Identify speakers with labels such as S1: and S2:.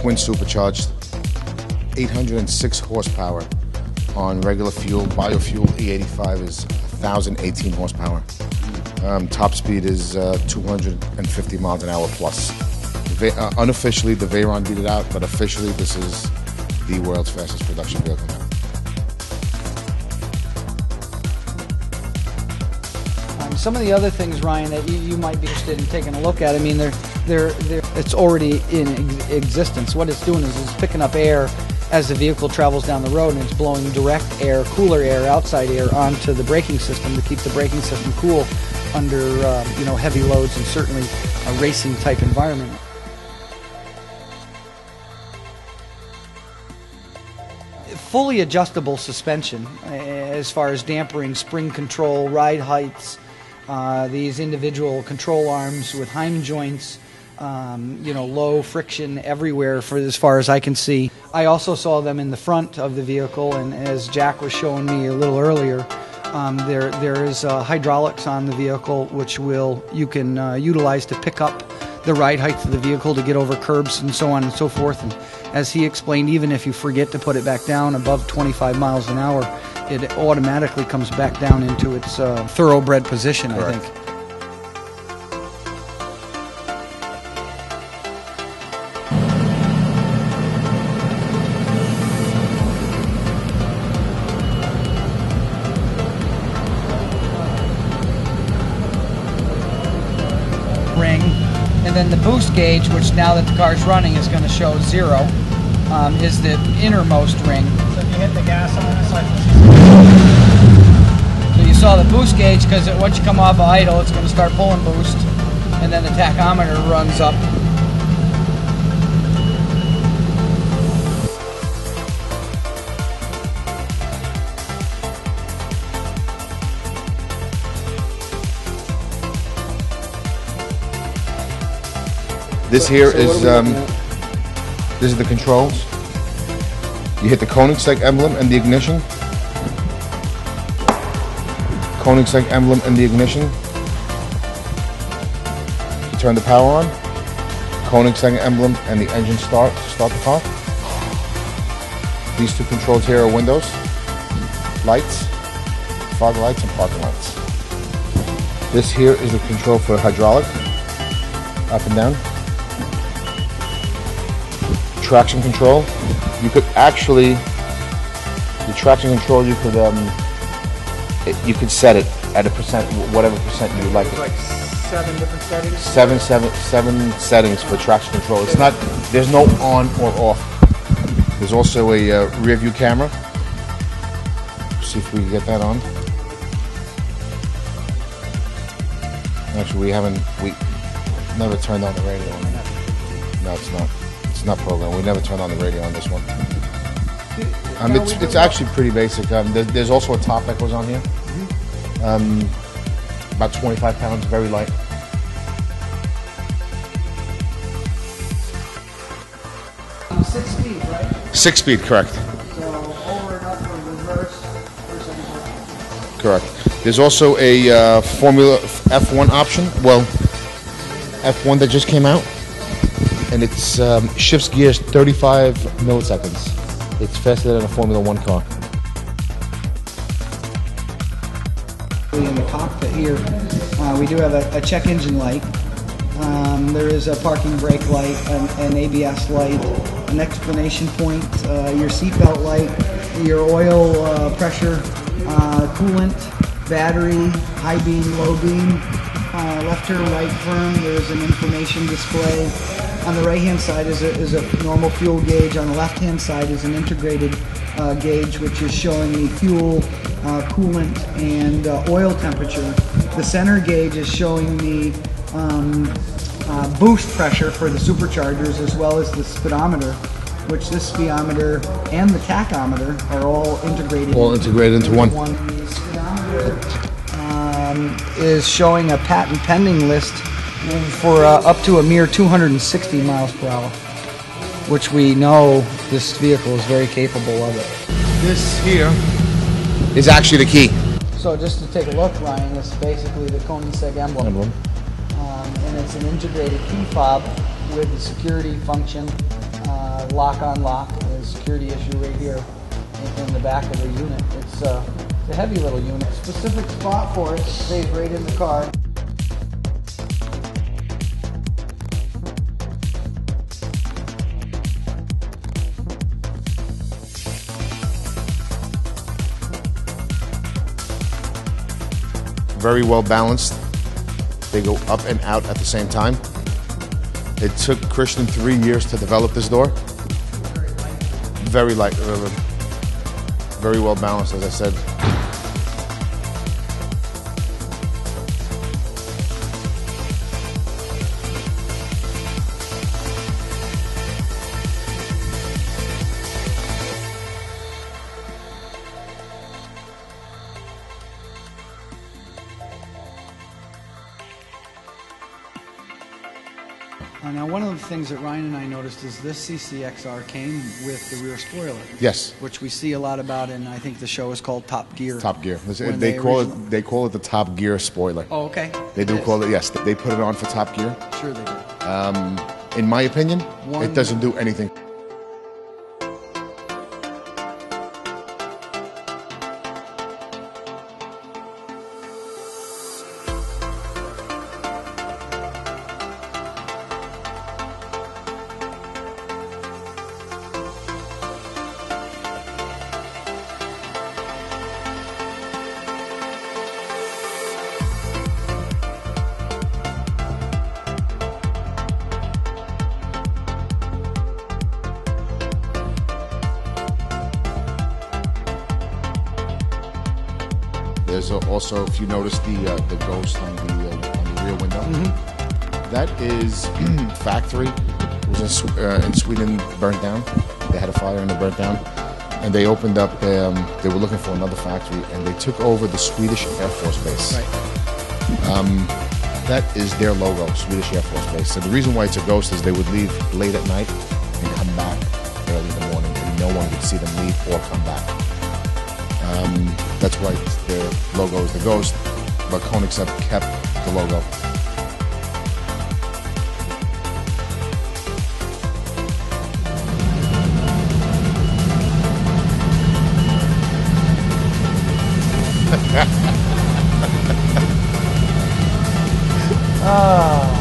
S1: twin supercharged, 806 horsepower on regular fuel. Biofuel E85 is 1,018 horsepower. Top speed is 250 miles an hour plus. Unofficially, the Veyron beat it out, but officially, this is the world's fastest production vehicle now.
S2: Some of the other things, Ryan, that you might be interested in taking a look at, I mean, it's already in existence. What it's doing is it's picking up air as the vehicle travels down the road, and it's blowing direct air, cooler air, outside air onto the braking system to keep the braking system cool under heavy loads and certainly a racing type environment. Fully adjustable suspension as far as dampering, spring control, ride heights, these individual control arms with Heim joints, low friction everywhere as far as I can see. I also saw them in the front of the vehicle, and as Jack was showing me a little earlier, there is hydraulics on the vehicle which you can utilize to pick up the ride height of the vehicle to get over curbs and so on and so forth. And as he explained, even if you forget to put it back down above 25 miles an hour, it automatically comes back down into its thoroughbred position. Correct. I think. Ring, and then the boost gauge, which now that the car's running is going to show 0, is the innermost ring.
S3: So if you hit the gas on this,
S2: so you saw the boost gauge, because once you come off of idle, it's going to start pulling boost, and then the tachometer runs up.
S1: This here is this is the controls. You hit the Koenigseg emblem and the ignition. Koenigseg emblem and the ignition. You turn the power on. Koenigseg emblem and the engine start to start the car. These two controls here are windows, lights, fog lights, and parking lights. This here is the control for hydraulic, up and down. Traction control. You could actually, the traction control, you could set it at a percent, whatever percent you would like.
S2: Like 7 different settings.
S1: Seven settings for traction control. It's not. There's no on or off. There's also a rear view camera. See if we can get that on. Actually, we never turned on the radio on that. No, it's not. It's not programmed. We never turned on the radio on this one. It's actually pretty basic. There's also a top that goes on here. About 25 pounds, very light.
S2: Six speed, right?
S1: 6-speed, correct.
S2: So over and up or reverse.
S1: Correct. There's also a Formula F1 option. Well, F1 that just came out. And it shifts gears 35 milliseconds. It's faster than a Formula 1 car.
S2: In the cockpit here, we do have a check engine light. There is a parking brake light, an ABS light, an explanation point, your seatbelt light, your oil pressure, coolant, battery, high beam, low beam, left turn, right turn. There's an information display. On the right-hand side is a normal fuel gauge. On the left-hand side is an integrated gauge, which is showing the fuel, coolant, and oil temperature. The center gauge is showing the boost pressure for the superchargers, as well as the speedometer, which this speedometer and the tachometer are all integrated.
S1: All integrated into one.
S2: The speedometer is showing a patent pending list for up to a mere 260 miles per hour, which we know this vehicle is very capable of it.
S1: This here is actually the key.
S2: So just to take a look, Ryan, this is basically the Koenigseg emblem. And it's an integrated key fob with the security function, lock on lock. There's a security issue right here in the back of the unit. It's a heavy little unit. Specific spot for it. It stays right in the car.
S1: Very well balanced. They go up and out at the same time. It took Christian 3 years to develop this door. Very light, very well balanced, as I said.
S2: Now, one of the things that Ryan and I noticed is this ccxr came with the rear spoiler.
S1: Yes.
S2: Which we see a lot about, and I think the show is called Top Gear.
S1: Top Gear. They call it the Top Gear spoiler.
S2: Oh, okay.
S1: They do call it, yes. They put it on for Top Gear.
S2: Sure they do.
S1: In my opinion, it doesn't do anything. There's also, if you notice the ghost on the rear window, that is factory. It was in Sweden, burnt down. They had a fire and it burnt down, and they opened up. They were looking for another factory, and they took over the Swedish Air Force Base.
S2: Right.
S1: That is their logo, Swedish Air Force Base. So the reason why it's a ghost is they would leave late at night and come back early in the morning, and no one would see them leave or come back. That's why their logo is the ghost, but Koenigseg kept the logo.
S2: Ah.